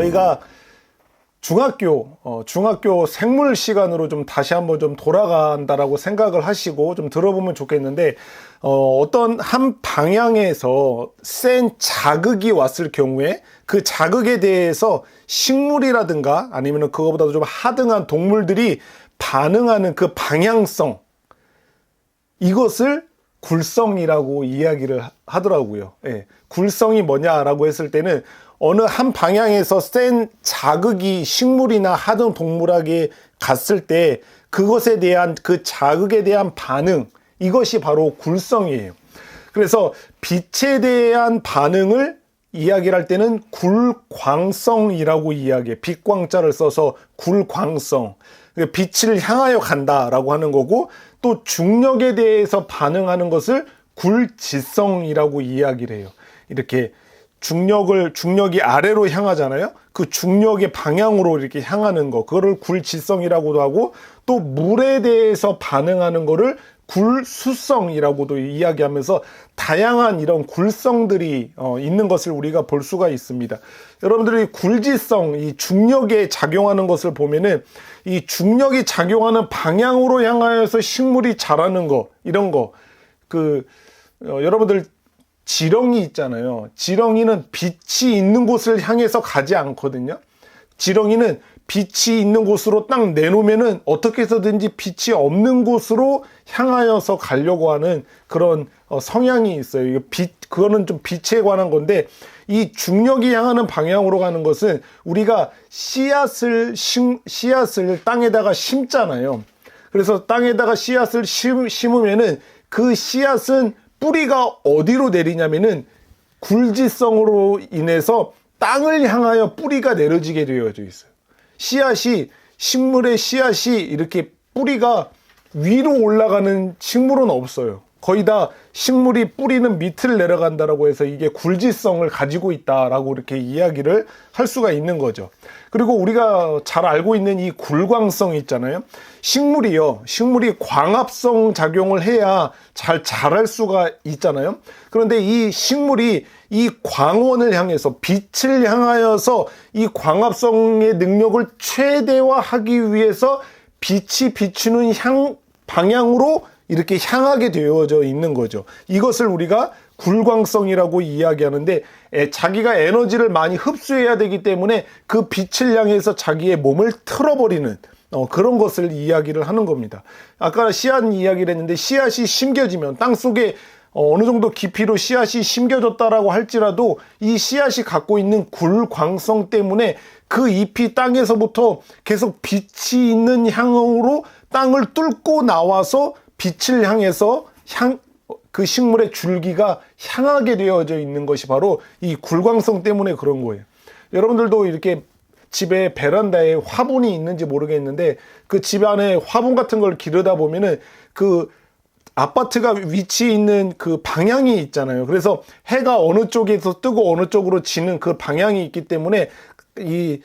저희가 중학교 생물 시간으로 좀 다시 한번 좀 돌아간다라고 생각을 하시고 좀 들어보면 좋겠는데, 어떤 한 방향에서 센 자극이 왔을 경우에 그 자극에 대해서 식물이라든가 아니면 그거보다도 좀 하등한 동물들이 반응하는 그 방향성, 이것을 굴성이라고 이야기를 하더라고요. 예, 굴성이 뭐냐라고 했을 때는 어느 한 방향에서 센 자극이 식물이나 하등 동물에게 갔을 때 그것에 대한 그 자극에 대한 반응, 이것이 바로 굴성이에요. 그래서 빛에 대한 반응을 이야기를 할 때는 굴광성이라고 이야기해요. 빛광자를 써서 굴광성. 빛을 향하여 간다라고 하는 거고, 또 중력에 대해서 반응하는 것을 굴지성이라고 이야기를 해요. 이렇게 중력이 아래로 향하잖아요. 그 중력의 방향으로 이렇게 향하는 거, 그거를 굴지성이라고도 하고, 또 물에 대해서 반응하는 거를 굴수성이라고도 이야기하면서 다양한 이런 굴성들이 있는 것을 우리가 볼 수가 있습니다. 여러분들이 굴지성, 이 중력에 작용하는 것을 보면은 이 중력이 작용하는 방향으로 향하여서 식물이 자라는 거, 이런 거, 여러분들 지렁이 있잖아요. 지렁이는 빛이 있는 곳을 향해서 가지 않거든요. 지렁이는 빛이 있는 곳으로 딱 내놓으면은 어떻게 해서든지 빛이 없는 곳으로 향하여서 가려고 하는 그런 성향이 있어요. 이거 그거는 좀 빛에 관한 건데, 이 중력이 향하는 방향으로 가는 것은 우리가 씨앗을 땅에다가 심잖아요. 그래서 땅에다가 씨앗을 심으면은 그 씨앗은 뿌리가 어디로 내리냐면은 굴지성으로 인해서 땅을 향하여 뿌리가 내려지게 되어져 있어요. 식물의 씨앗이 이렇게 뿌리가 위로 올라가는 식물은 없어요. 거의 다 식물이 뿌리는 밑을 내려간다라고 해서 이게 굴지성을 가지고 있다라고 이렇게 이야기를 할 수가 있는 거죠. 그리고 우리가 잘 알고 있는 이 굴광성 있잖아요. 식물이 광합성 작용을 해야 잘 자랄 수가 있잖아요. 그런데 이 식물이 이 광원을 향해서, 빛을 향하여서 이 광합성의 능력을 최대화하기 위해서 빛이 비추는 방향으로 이렇게 향하게 되어져 있는 거죠. 이것을 우리가 굴광성이라고 이야기하는데, 자기가 에너지를 많이 흡수해야 되기 때문에 그 빛을 향해서 자기의 몸을 틀어버리는 그런 것을 이야기를 하는 겁니다. 아까 씨앗 이야기를 했는데, 씨앗이 심겨지면 땅속에 어느 정도 깊이로 씨앗이 심겨졌다라고 할지라도 이 씨앗이 갖고 있는 굴광성 때문에 그 잎이 땅에서부터 계속 빛이 있는 향으로 땅을 뚫고 나와서 빛을 향해서 그 식물의 줄기가 향하게 되어져 있는 것이 바로 이 굴광성 때문에 그런 거예요. 여러분들도 이렇게 집에 베란다에 화분이 있는지 모르겠는데, 그 집 안에 화분 같은 걸 기르다 보면은 그 아파트가 위치해 있는 그 방향이 있잖아요. 그래서 해가 어느 쪽에서 뜨고 어느 쪽으로 지는 그 방향이 있기 때문에 이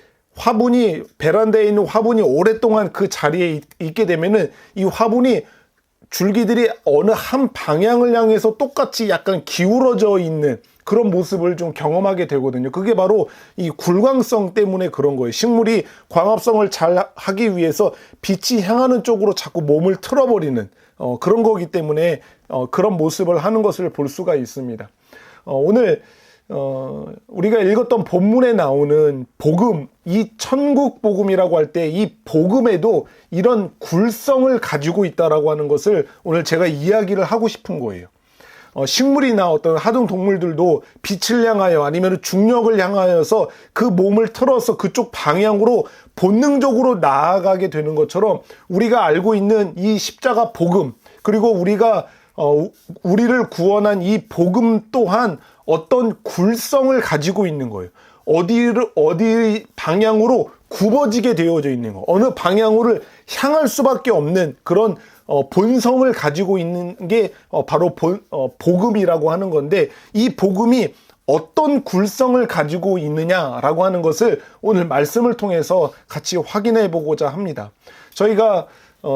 베란다에 있는 화분이 오랫동안 그 자리에 있게 되면은 이 화분이 줄기들이 어느 한 방향을 향해서 똑같이 약간 기울어져 있는 그런 모습을 좀 경험하게 되거든요. 그게 바로 이 굴광성 때문에 그런 거예요. 식물이 광합성을 잘 하기 위해서 빛이 향하는 쪽으로 자꾸 몸을 틀어버리는 그런 거기 때문에 그런 모습을 하는 것을 볼 수가 있습니다. 오늘 우리가 읽었던 본문에 나오는 복음, 이 천국 복음이라고 할 때 이 복음에도 이런 굴성을 가지고 있다라고 하는 것을 오늘 제가 이야기를 하고 싶은 거예요. 식물이나 어떤 하등 동물들도 빛을 향하여 아니면 중력을 향하여서 그 몸을 틀어서 그쪽 방향으로 본능적으로 나아가게 되는 것처럼, 우리가 알고 있는 이 십자가 복음, 그리고 우리를 구원한 이 복음 또한 어떤 굴성을 가지고 있는 거예요. 어디 방향으로 굽어지게 되어져 있는 거, 어느 방향으로 향할 수밖에 없는 그런 본성을 가지고 있는 게 바로 복음이라고 하는 건데, 이 복음이 어떤 굴성을 가지고 있느냐라고 하는 것을 오늘 말씀을 통해서 같이 확인해 보고자 합니다. 저희가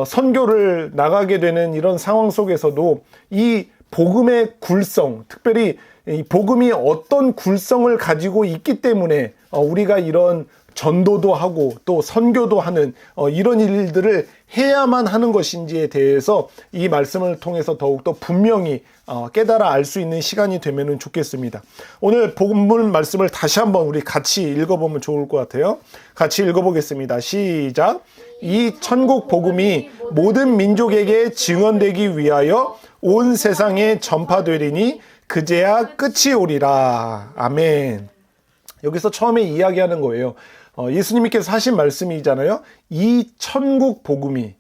선교를 나가게 되는 이런 상황 속에서도 이 복음의 굴성, 특별히 이 복음이 어떤 굴성을 가지고 있기 때문에 우리가 이런 전도도 하고 또 선교도 하는 이런 일들을 해야만 하는 것인지에 대해서 이 말씀을 통해서 더욱더 분명히 깨달아 알 수 있는 시간이 되면 좋겠습니다. 오늘 본문 말씀을 다시 한번 우리 같이 읽어보면 좋을 것 같아요. 같이 읽어보겠습니다. 시작. 이 천국 복음이 모든 민족에게 증언되기 위하여 온 세상에 전파되리니 그제야 끝이 오리라. 아멘. 여기서 처음에 이야기하는 거예요. 예수님께서 하신 말씀이잖아요. 이 천국 복음이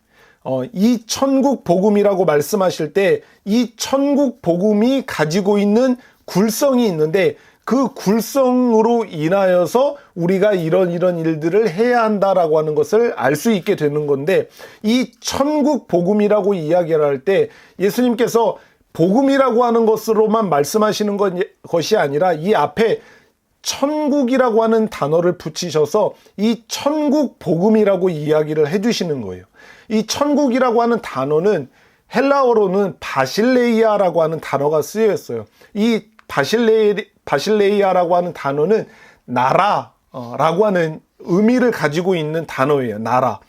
이 천국 복음이라고 말씀하실 때 이 천국 복음이 가지고 있는 굴성이 있는데 그 굴성으로 인하여서 우리가 이런 일들을 해야 한다라고 하는 것을 알 수 있게 되는 건데, 이 천국 복음이라고 이야기를 할 때 예수님께서 복음이라고 하는 것으로만 말씀하시는 것이 아니라 이 앞에 천국이라고 하는 단어를 붙이셔서 이 천국 복음이라고 이야기를 해주시는 거예요. 이 천국이라고 하는 단어는 헬라어로는 바실레이아라고 하는 단어가 쓰여 있어요. 이 바실레이아라고 하는 단어는 나라라고 하는 의미를 가지고 있는 단어예요. 나라.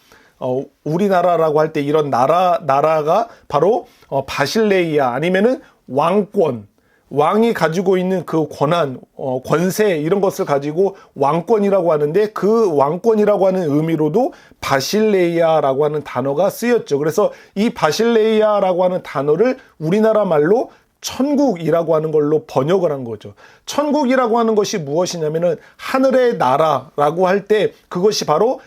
우리나라라고 할 때 이런 나라가 바로 바실레이아 아니면은 왕권. 왕이 가지고 있는 그 권한, 권세 이런 것을 가지고 왕권이라고 하는데, 그 왕권이라고 하는 의미로도 바실레이아라고 하는 단어가 쓰였죠. 그래서 이 바실레이아라고 하는 단어를 우리나라 말로 천국이라고 하는 걸로 번역을 한 거죠. 천국이라고 하는 것이 무엇이냐면은 하늘의 나라라고 할 때 그것이 바로